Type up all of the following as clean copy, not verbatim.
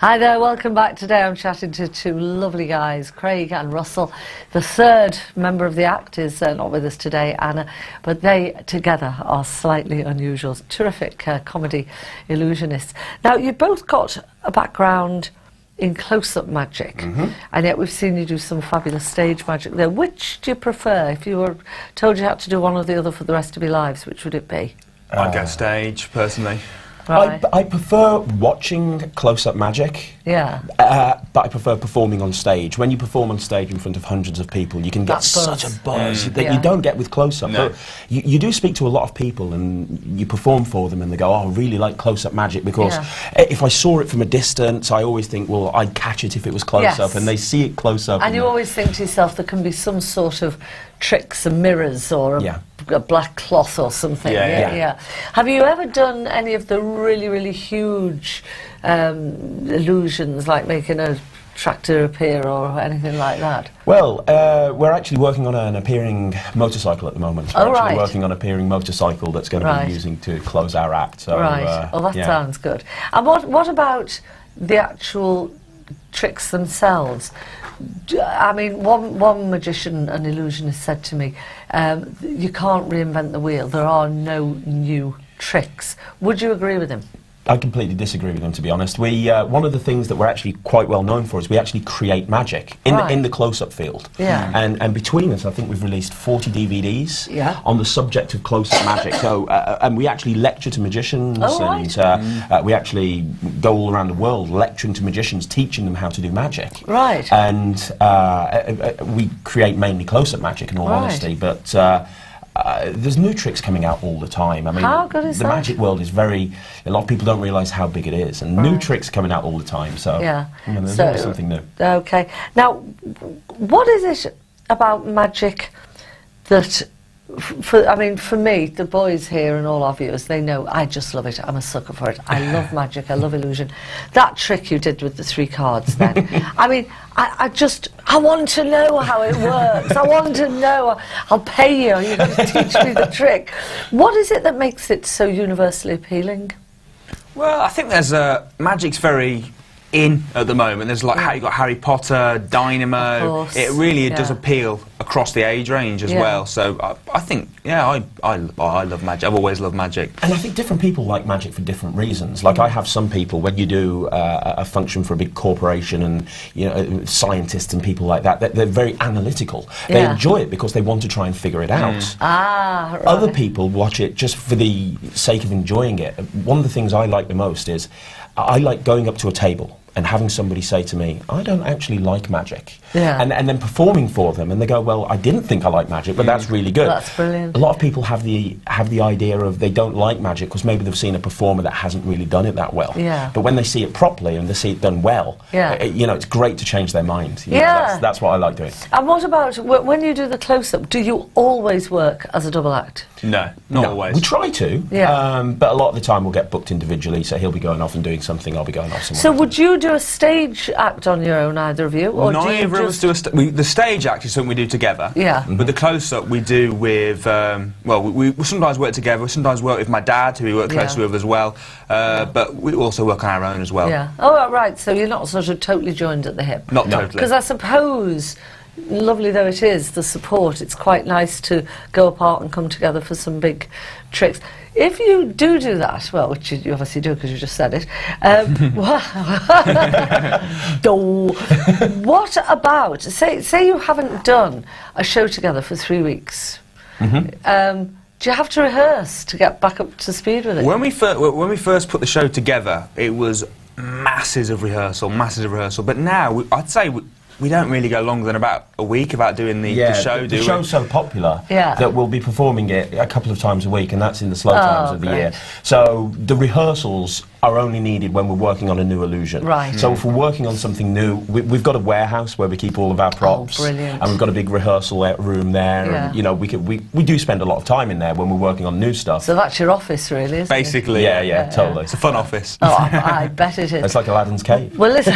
Hi there, welcome back. Today I'm chatting to two lovely guys, Craig and Russell. The third member of the act is not with us today, Anna, but they together are slightly unusual. Terrific comedy illusionists. Now, you've both got a background in close-up magic, and yet we've seen you do some fabulous stage magic there. Which do you prefer? If you were told you had to do one or the other for the rest of your lives, which would it be? I'd go stage, personally. Right. I prefer watching close-up magic, Yeah. but I prefer performing on stage. When you perform on stage in front of hundreds of people, you can get such a buzz that you don't get with close-up. No. But you do speak to a lot of people and you perform for them and they go, oh, I really like close-up magic, because if I saw it from a distance, I always think, well, I'd catch it if it was close-up, and they see it close-up. And you always think to yourself, there can be some sort of tricks and mirrors or a black cloth or something. Have you ever done any of the really, really huge illusions, like making a tractor appear or anything like that? Well, we're actually working on an appearing motorcycle at the moment. We're actually working on an appearing motorcycle that's going to be using to close our act. So, that sounds good. And what about the actual tricks themselves? I mean, one magician, an illusionist, said to me, you can't reinvent the wheel. There are no new tricks. Would you agree with him? I completely disagree with him, to be honest. One of the things that we're actually quite well known for is we actually create magic in the close-up field. And between us, I think we've released 40 DVDs on the subject of close-up magic. So, and we actually lecture to magicians, and we actually go all around the world lecturing to magicians, teaching them how to do magic. And we create mainly close-up magic, in all honesty, but there's new tricks coming out all the time. I mean, how good is the magic world is a lot of people don't realise how big it is, and new tricks coming out all the time, so you know, there's always something new. Okay. Now, what is it about magic that, I mean, for me, the boys here and all our viewers, they know I just love it. I'm a sucker for it. I love magic. I love illusion. That trick you did with the 3 cards then, I mean, I want to know how it works. I want to know. I'll pay you. You've got to teach me the trick. What is it that makes it so universally appealing? Well, I think there's magic's very in at the moment. There's like how you got Harry Potter, Dynamo. It really does appeal across the age range as well. So I think, I love magic. I've always loved magic. And I think different people like magic for different reasons. Like I have some people, when you do a function for a big corporation, and you know, scientists and people like that, they're very analytical. They enjoy it because they want to try and figure it out. Other people watch it just for the sake of enjoying it. One of the things I like the most is I like going up to a table and having somebody say to me, I don't actually like magic. And then performing for them, and they go, well, I didn't think I liked magic, but that's really good. That's brilliant. A lot of people have the idea of they don't like magic because maybe they've seen a performer that hasn't really done it that well. But when they see it properly and they see it done well, you know, it's great to change their mind. You know, that's what I like doing. And what about, when you do the close-up, do you always work as a double act? No, not always. We try to, but a lot of the time we'll get booked individually, so he'll be going off and doing something, I'll be going off somewhere. So would you do a stage act on your own, either of you? Or neither of us do the stage act is something we do together. But the close-up we do with, well, we sometimes work together, we sometimes work with my dad, who we work closely with as well, but we also work on our own as well. Oh, right, so you're not sort of totally joined at the hip? Not totally. Because I suppose, lovely though it is, the support, it's quite nice to go apart and come together for some big tricks. If you do that, well, which you obviously do because you just said it, what about, say you haven't done a show together for 3 weeks, do you have to rehearse to get back up to speed with it? When we first put the show together, it was masses of rehearsal, but now I'd say we don't really go longer than about a week about doing the show. The show's so popular that we'll be performing it a couple of times a week, and that's in the slow times of the year. So the rehearsals are only needed when we're working on a new illusion. So if we're working on something new, we've got a warehouse where we keep all of our props, and we've got a big rehearsal room there, and you know, we do spend a lot of time in there when we're working on new stuff. So that's your office, really, isn't Basically, it? Totally. It's a fun office. Oh, I bet it is. It's like Aladdin's cave. Well, listen,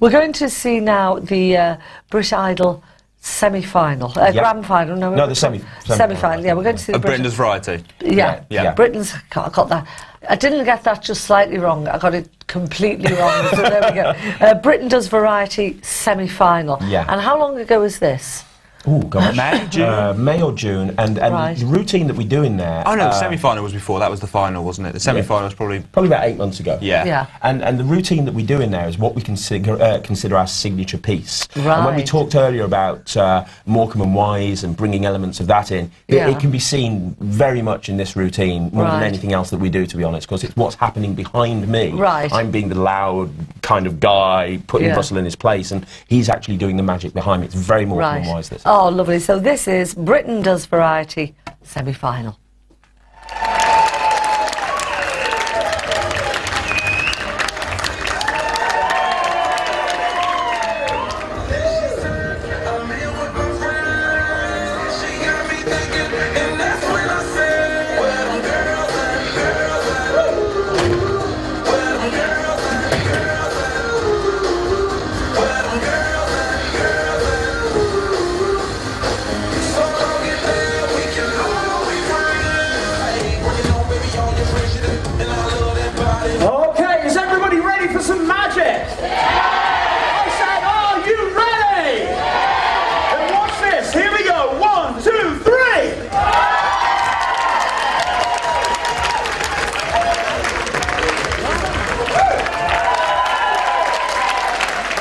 we're going to see now the Brit Idol semi-final, grand final. No, the semi-final. Yeah, we're going to see the Britain's Variety. Britain's got that. I didn't get that just slightly wrong. I got it completely wrong. So there we go. Britain Does Variety semi-final. Yeah. And how long ago was this? Oh gosh, May, June? May or June, and Right. the routine that we do in there. Oh no, the semi-final was before. That was the final, wasn't it? The semi-final was probably about 8 months ago. Yeah. And the routine that we do in there is what we consider our signature piece. Right. And when we talked earlier about Morecambe and Wise and bringing elements of that in, it can be seen very much in this routine more than anything else that we do, to be honest, because it's what's happening behind me. Right. I'm being the loud kind of guy putting Russell in his place, and he's actually doing the magic behind me. It's very Morecambe and Wise, this. Oh, lovely. So this is Britain Does Variety semi-final. Okay, is everybody ready for some magic? I said, are you ready? Then watch this. Here we go. 1, 2, 3.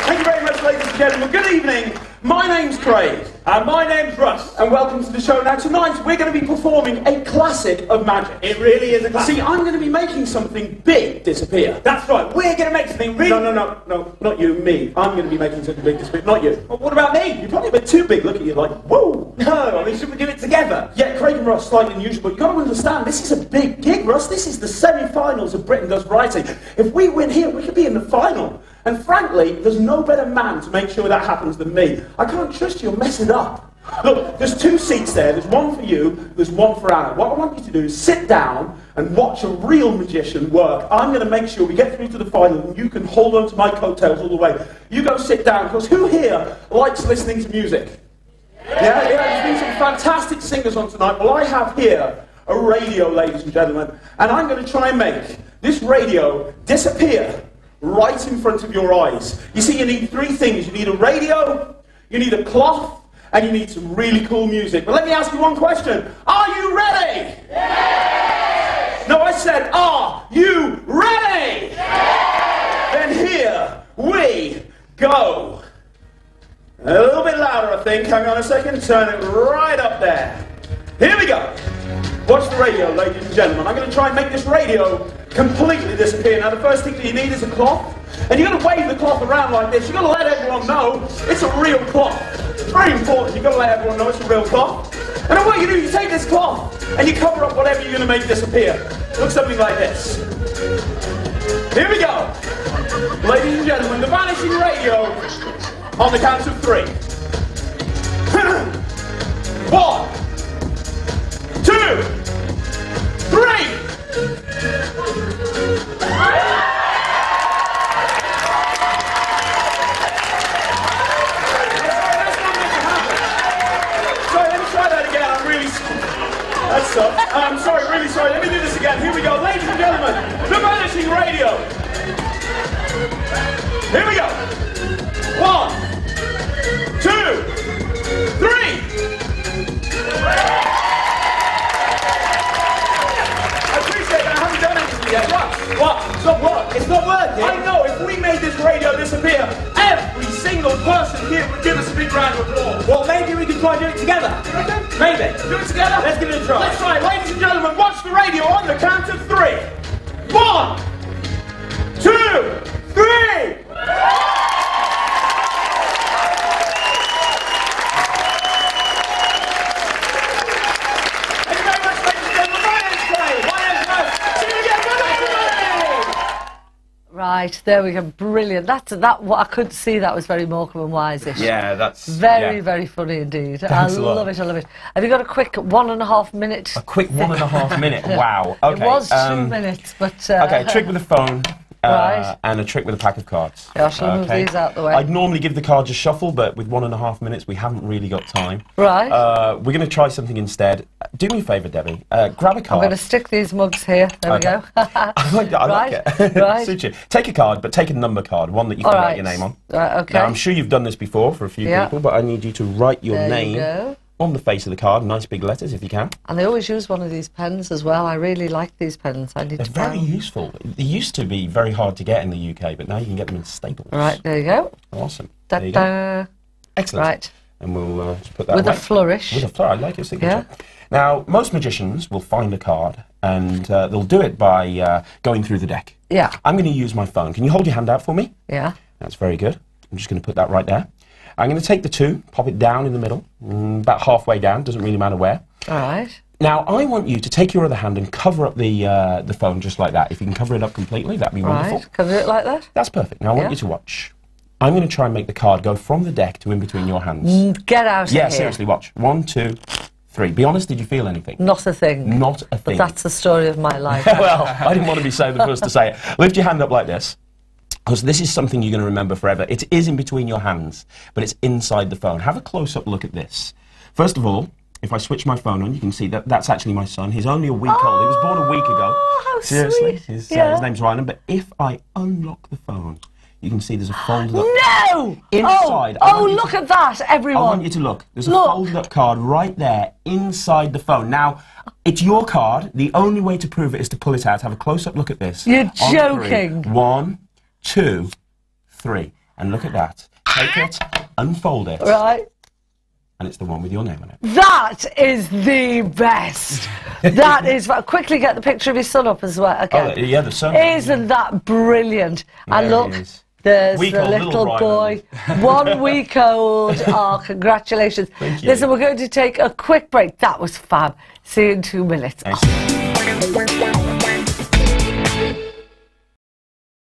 Thank you very much, ladies and gentlemen. Good evening. My name's Craig. And my name's Russ. And welcome to the show. Now, tonight we're going to be performing a classic of magic. It really is a classic. See, I'm going to be making something big disappear. That's right. We're going to make something really... No, not you, me. I'm going to be making something big disappear, not you. Well, what about me? You're probably a bit too big. Look at you like, whoa. No, I mean, should we do it together? Yeah, Craig and Russ, slightly unusual, but you've got to understand, this is a big gig, Russ. This is the semi-finals of Britain Does Variety. If we win here, we could be in the final. And frankly, there's no better man to make sure that happens than me. I can't trust you, you'll mess it up. Look, there's 2 seats there. There's one for you, there's one for Anna. What I want you to do is sit down and watch a real magician work. I'm going to make sure we get through to the final and you can hold on to my coattails all the way. You go sit down, because who here likes listening to music? Yeah, there's been some fantastic singers on tonight. Well, I have here a radio, ladies and gentlemen, and I'm going to try and make this radio disappear right in front of your eyes. You see, you need 3 things. You need a radio, you need a cloth, and you need some really cool music. But let me ask you one question. Are you ready? Yes! No, I said, are you ready? Yes! Then here we go. A little bit louder, I think. Hang on a second. Turn it right up there. Here we go. Watch the radio, ladies and gentlemen. I'm going to try and make this radio completely disappear. Now, the first thing that you need is a cloth. And you've got to wave the cloth around like this. You've got to let everyone know it's a real cloth. It's very important. You've got to let everyone know it's a real cloth. And then what you do, you take this cloth and you cover up whatever you're going to make disappear. It looks something like this. Here we go. Ladies and gentlemen, the vanishing radio on the count of 3. 1, 2, 3. I'm sorry, really sorry. Let me do this again. Here we go. Ladies and gentlemen, the vanishing radio. Here we go. 1, 2, 3. I appreciate that. I haven't done anything yet. What? It's not work. It's not working. I know. If we made this radio disappear, every single person here would give us a big round of applause. Well, maybe we could try and do it together. Maybe. Do it together? Let's give it a try. Let's try it. Ladies and gentlemen, watch the radio on the count of 3. 1, 2, 3. Thank you very much, ladies and gentlemen. My name's Craig. My name's Russ. See you again. Right, there we go. Brilliant. That what I could see, that was very Morecambe and Wise-ish. Yeah, that's very funny indeed. I love it. I love it. Have you got a quick 1.5 minute? A quick 1.5 minute. Wow. Okay. It was 2 minutes, but okay. Trick with the phone. and a trick with a pack of cards. Yeah, I shall move these out the way. I'd normally give the cards a shuffle, but with 1.5 minutes, we haven't really got time. Right. We're going to try something instead. Do me a favour, Debbie. Grab a card. I'm going to stick these mugs here. There we go. I like it. Right. Suits you. Take a card, but take a number card, one that you can write your name on. Right, okay. Now, I'm sure you've done this before for a few people, but I need you to write your name on the face of the card, nice big letters if you can. And they always use one of these pens as well. I really like these pens. They're very useful. They used to be very hard to get in the UK, but now you can get them in Staples. Right, there you go. Awesome. Da there you go. Excellent. Right. And we'll just put that with away. A flourish. With a flourish. I like your signature. Yeah. Now, most magicians will find a card, and they'll do it by going through the deck. Yeah. I'm going to use my phone. Can you hold your hand out for me? Yeah. That's very good. I'm just going to put that right there. I'm going to take the 2, pop it down in the middle, about halfway down, doesn't really matter where. All right. Now, I want you to take your other hand and cover up the phone just like that. If you can cover it up completely, that'd be wonderful. Right, cover it like that? That's perfect. Now, I want you to watch. I'm going to try and make the card go from the deck to in between your hands. Get out of here. Yeah, seriously, watch. 1, 2, 3. Be honest, did you feel anything? Not a thing. Not a thing. But that's the story of my life. Well, I didn't want to be so the first to say it. Lift your hand up like this. Because this is something you're going to remember forever. It is in between your hands, but it's inside the phone. Have a close-up look at this. First of all, if I switch my phone on, you can see that that's actually my son. He's only a week old. He was born a week ago. How seriously, sweet. his name's Ryan. But if I unlock the phone, you can see there's a folded up... No! Inside. Oh, look at that, everyone. I want you to look. There's a folded up card right there inside the phone. Now, it's your card. The only way to prove it is to pull it out. Have a close-up look at this. You're joking. 1, 2, 3. And look at that. Take it, unfold it. Right. And it's the one with your name on it. That is the best. That is... Quickly get the picture of your son up as well. Okay. Oh, yeah, the son. Isn't that brilliant? And look, there's the little boy. 1 week old. Oh, congratulations. Thank you. Listen, we're going to take a quick break. That was fab. See you in 2 minutes. Thanks.